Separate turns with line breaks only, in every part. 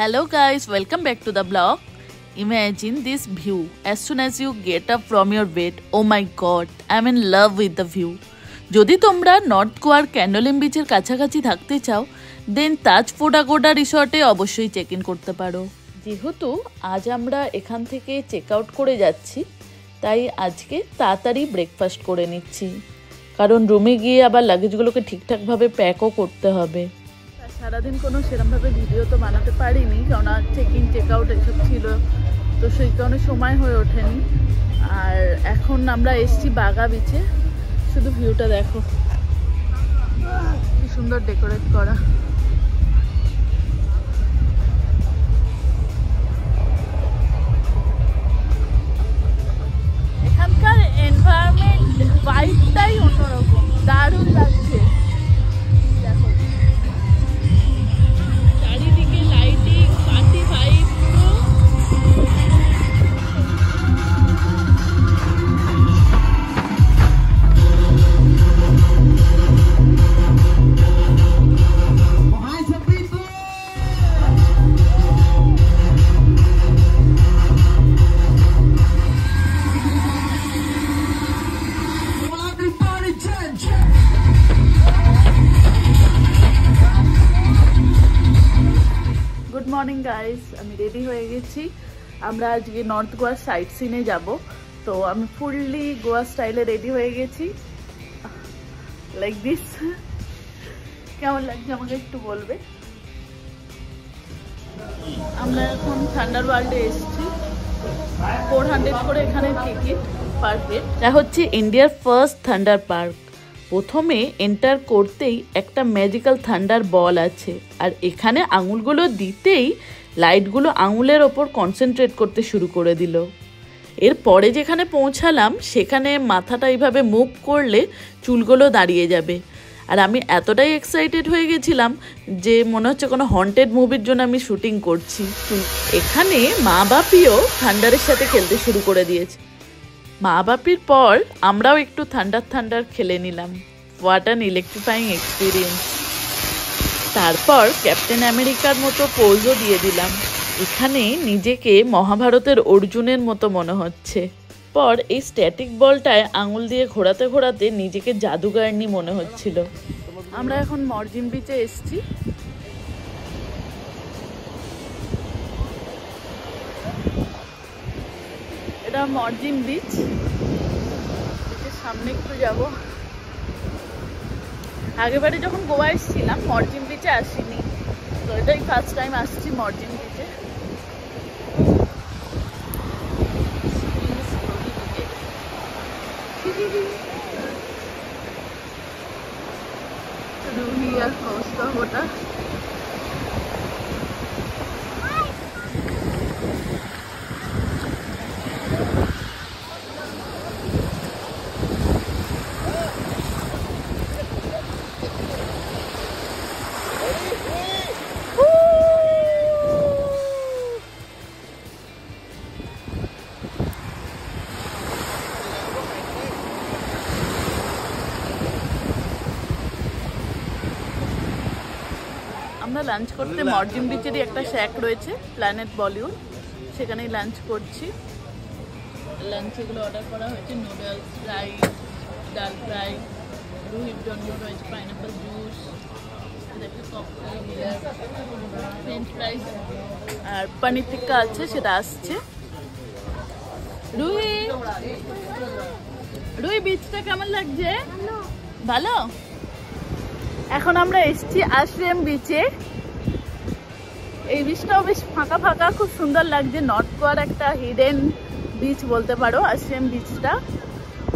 Hello guys, welcome back to the blog. Imagine this view as soon as you get up from your bed. Oh my god, I'm in love with the view. যদি তোমরা north গোয়ার ক্যান্ডোলিম বিচের কাছাকাছি থাকতে চাও দেন তাজ পোডাগোডা রিসর্টে অবশ্যই check in করতে পারো। যেহেতু আজ আমরা এখান থেকে চেক আউট করে যাচ্ছি তাই আজকে তাড়াতাড়ি ব্রেকফাস্ট করে নিচ্ছি, কারণ রুমে গিয়ে আবার লাগেজগুলোকে ঠিকঠাকভাবে প্যাকও করতে হবে। সারাদিন কোনো সেরকমভাবে ভিডিও তো বানাতে পারিনি, কারণ চেক ইন চেক আউট এসব ছিল, তো সেই কারণে সময় হয়ে ওঠেনি। আর এখন আমরা এসছি বাগা বিচে, শুধু ভিউটা দেখো কি সুন্দর ডেকোরেট করা। এখানকার এনভায়রনমেন্ট ভাইবটাই অন্যরকম, দারুণ লাগছে। দেখো চারিদিকে লাইটিং, পার্টি ভাইব পুরো। গুড মর্নিং গাইস, আমি রেডি হয়ে গেছি। আমরা আজকে নর্থ গোয়ার সাইট সিনে যাব, তো আমি ফুললি গোয়া স্টাইলে রেডি হয়ে গেছি লাইক দিস। কেমন লাগছে আমাকে একটু বলবে। আমরা এখন থান্ডার ওয়ার্ল্ডে এসেছি, 400 করে এখানে টিকিট পার হেড। এটা হচ্ছে ইন্ডিয়ার ফার্স্ট থান্ডার পার্ক। প্রথমে এন্টার করতেই একটা ম্যাজিক্যাল থান্ডার বল আছে, আর এখানে আঙুলগুলো দিতেই লাইটগুলো আঙুলের ওপর কনসেন্ট্রেট করতে শুরু করে দিল। এরপরে যেখানে পৌঁছালাম সেখানে মাথাটা এইভাবে মুভ করলে চুলগুলো দাঁড়িয়ে যাবে, আর আমি এতটাই এক্সাইটেড হয়ে গেছিলাম যে মনে হচ্ছে কোনো হন্টেড মুভির জন্য আমি শুটিং করছি। এখানে মা বাপিও থান্ডারের সাথে খেলতে শুরু করে দিয়েছে। মা বাপির পর আমরাও একটু থান্ডার খেলে নিলাম। What an electrifying experience. তারপর ক্যাপ্টেন আমেরিকার মতো পোজও দিয়ে দিলাম। এখানে নিজেকে মহাভারতের অর্জুনের মতো মনে হচ্ছে। পর এই স্ট্যাটিক বলটায় আঙুল দিয়ে ঘোরাতে ঘোরাতে নিজেকে জাদুগারনি মনে হচ্ছিল। আমরা এখন মরজিম বিচে এসছি। এটা মরজিম বিচ, সামনে একটু যাব। আগেবারে যখন গোয়া এসেছিলাম মরজিম বিচে আসিনি, তো এটাই ফার্স্ট টাইম আসছি মরজিম বিচে। রুহি আর কৌস্তভ ওটা। আমরা লাঞ্চ করতে মরজিম বিচেরই একটা শ্যাক রয়েছে, প্ল্যানেট বলিউড, সেখানেই লাঞ্চ করছি। লাঞ্চ এগুলো অর্ডার করা হয়েছে, নুডলস, রাইস, ডাল ফ্রাই, রুহির জন্য রয়েছে পাইনাপেল জুস, ফ্রেঞ্চ ফ্রাইস, আর পনির টিক্কা আছে, সেটা আসছে। রুহি বিচটা কেমন লাগছে? ভালো। এখন আমরা এসছি আশ্রম বিচে। এই বিচটাও বেশ ফাঁকা ফাঁকা, খুব সুন্দর লাগছে। নর্থ গোয়ার একটা হিডেন বিচ বলতে পারো আশ্রম বিচটা,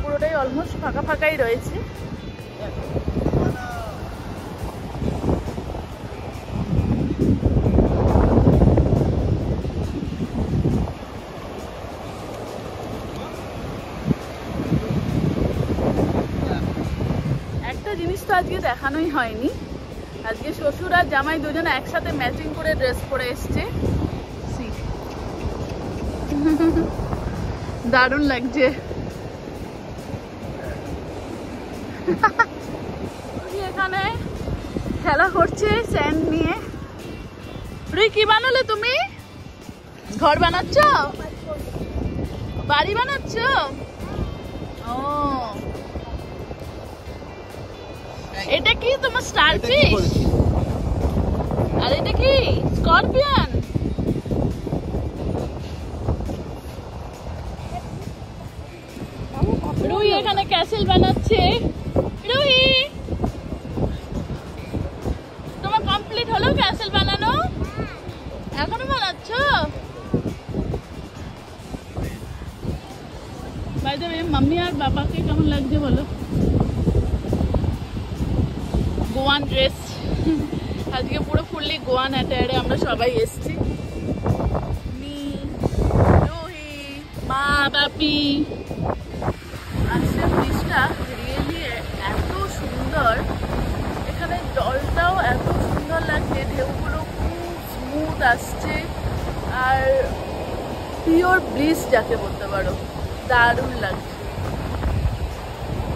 পুরোটাই অলমোস্ট ফাঁকা ফাঁকাই রয়েছে। জিনিস তো আজকে দেখানোই হয়নি, আজকে শ্বশুর আর জামাই দুজনে একসাথে ম্যাচিং করে ড্রেস পরে এসছে। দারুণ লাগছে। এখানে খেলা করছে স্যান্ড নিয়ে, রুই কি বানালে তুমি? ঘর বানাচ্ছ? বাড়ি বানাচ্ছ? ও এটা কি তোমার স্টারফিশ? আর এটা কি স্করপিয়ন? রুই এখানে ক্যাসেল বানাচ্ছে। রুই তোমার কমপ্লিট হলো ক্যাসেল বানানো? এখনো বানাচ্ছ? বাই দ্য ওয়ে মাম্মি আর বাবাকে কেমন লাগছে বলো? গোয়ান ড্রেস আজকে পুরো ফুললি গোয়ান অ্যাটায়ারে আমরা সবাই এসেছি। মি, রুহি, মা, বাপি। আজকের ব্রিজটা রিয়েলি এত সুন্দর, এখানে জলটাও এত সুন্দর লাগছে, ঢেউগুলো খুব স্মুথ আসছে আর পিওর ব্লিস যাকে বলতে পারো, দারুণ লাগছে।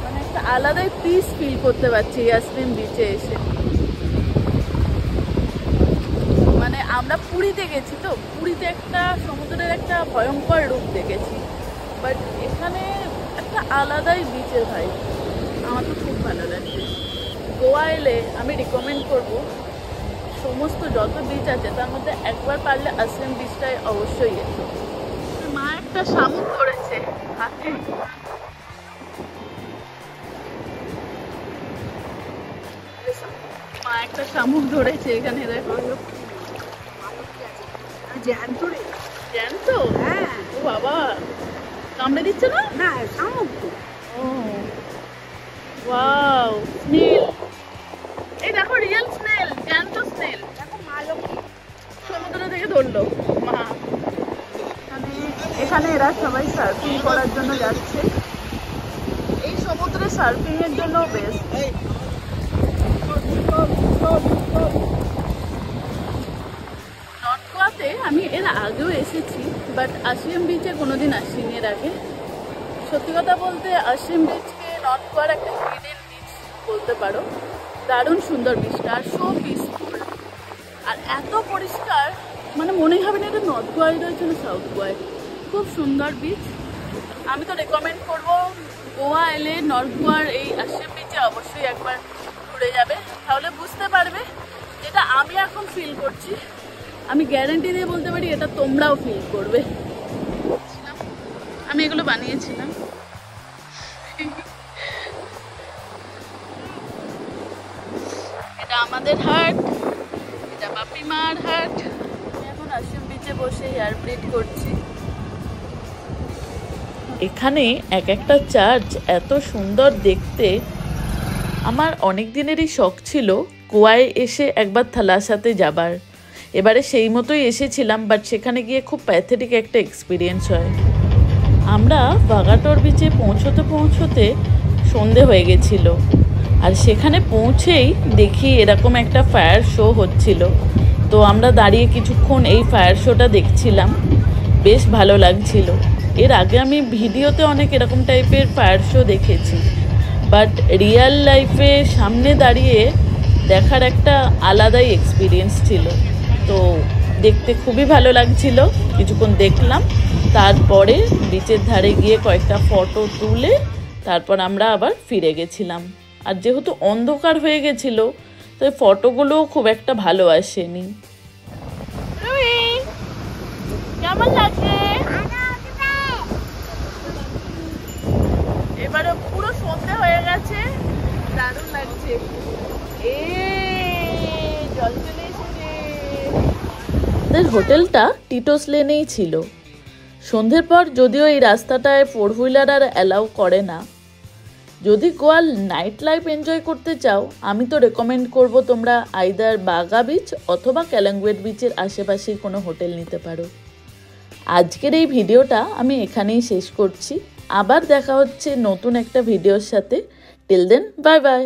মানে একটা আলাদাই পিস ফিল করতে পারছি ইয়াসমিন বিচে এসে। মানে আমরা পুরীতে গেছি তো, পুরীতে একটা সমুদ্রের একটা ভয়ঙ্কর রূপ দেখেছি, বাট এখানে একটা আলাদাই বিচের ভাই। আমার তো খুব ভালো লাগছে। গোয়া এলে আমি রিকমেন্ড করব সমস্ত যত বিচ আছে তার মধ্যে একবার পারলে আশ্রম বিচটাই অবশ্যই এসো। মা একটা শামুক ধরেছে হাতে। মা একটা শামুক ধরেছে এখানে, দেখো জ্যান্ত। জ্যান্ত? হ্যাঁ। ও বাবা, কামড়ে দিচ্ছে না? না, শামুক তো। ও ওয়াও, স্নেল। এই দেখো রিয়েল স্নেল, জ্যান্ত স্নেল। দেখো মা সমুদ্র থেকে ধরলো মা। এখানে এরা সবাই সার্ফিং করার জন্য যাচ্ছে। এই সমুদ্রে সার্ফিং এর জন্য বেস্ট। নর্থ গোয়াতে আমি এর আগেও এসেছি, বাট আশ্রম বিচে কোনোদিন আসিনি এর আগে। সত্যি কথা বলতে আশ্রম বিচকে নর্থ গোয়ার একটা হিডেন বিচ বলতে পারো। দারুণ সুন্দর বিচটা আর সো পিসফুল আর এত পরিষ্কার, মানে মনেই হবে না এটা নর্থ গোয়ায় রয়েছে না সাউথ গোয়ায়। খুব সুন্দর বিচ। আমি তো রেকমেন্ড করবো গোয়া এলে নর্থ গোয়ার এই আশ্রম বিচে অবশ্যই একবার ঘুরে যাবে, তাহলে বুঝতে পারবে যেটা আমি এখন ফিল করছি। আমি গ্যারান্টি দিয়ে বলতে পারি এটা তোমরাও ফিল করবে। আমি এগুলো বানিয়েছিলাম। এটা আমাদের হাট, এটা বাপিমার হাট। এখন আশ্রম বিচে বসে হেয়ার ব্রেড করছি। এখানে এক একটা চার্চ এত সুন্দর দেখতে। আমার অনেক দিনেরই শখ ছিল গোয়ায় এসে একবার থালাসাতে যাবার। এবারে সেই মতোই এসেছিলাম, বাট সেখানে গিয়ে খুব প্যাথেটিক একটা এক্সপিরিয়েন্স হয়। আমরা বাগাটোর বিচে পৌঁছতে সন্ধে হয়ে গেছিল, আর সেখানে পৌঁছেই দেখি এরকম একটা ফায়ার শো হচ্ছিল। তো আমরা দাঁড়িয়ে কিছুক্ষণ এই ফায়ার শোটা দেখছিলাম, বেশ ভালো লাগছিল। এর আগে আমি ভিডিওতে অনেক এরকম টাইপের ফায়ার শো দেখেছি, বাট রিয়েল লাইফে সামনে দাঁড়িয়ে দেখার একটা আলাদাই এক্সপিরিয়েন্স ছিল। তো দেখতে খুবই ভালো লাগছিল। কিছুক্ষণ দেখলাম, তারপরে বিচের ধারে গিয়ে কয়েকটা ফটো তুলে তারপর আমরা আবার ফিরে গেছিলাম। আর যেহেতু অন্ধকার হয়ে গেছিলো তাই ফটোগুলোও খুব একটা ভালো আসেনি। কেমন লাগছে? এবারে পুরো সন্ধে হয়ে গেছে, দারুণ লাগছে। জল চলে এসেছে। আমাদের হোটেলটা টিটোস লেনেই ছিল। সন্ধ্যের পর যদিও এই রাস্তাটায় 4 হুইলার আর অ্যালাউ করে না। যদি গোয়ার নাইট লাইফ এনজয় করতে চাও, আমি তো রেকমেন্ড করব তোমরা আইদার বাগা বিচ অথবা ক্যালাঙ্গুয়েট বিচের আশেপাশেই কোনো হোটেল নিতে পারো। আজকের এই ভিডিওটা আমি এখানেই শেষ করছি। আবার দেখা হচ্ছে নতুন একটা ভিডিওর সাথে। Till then, bye by.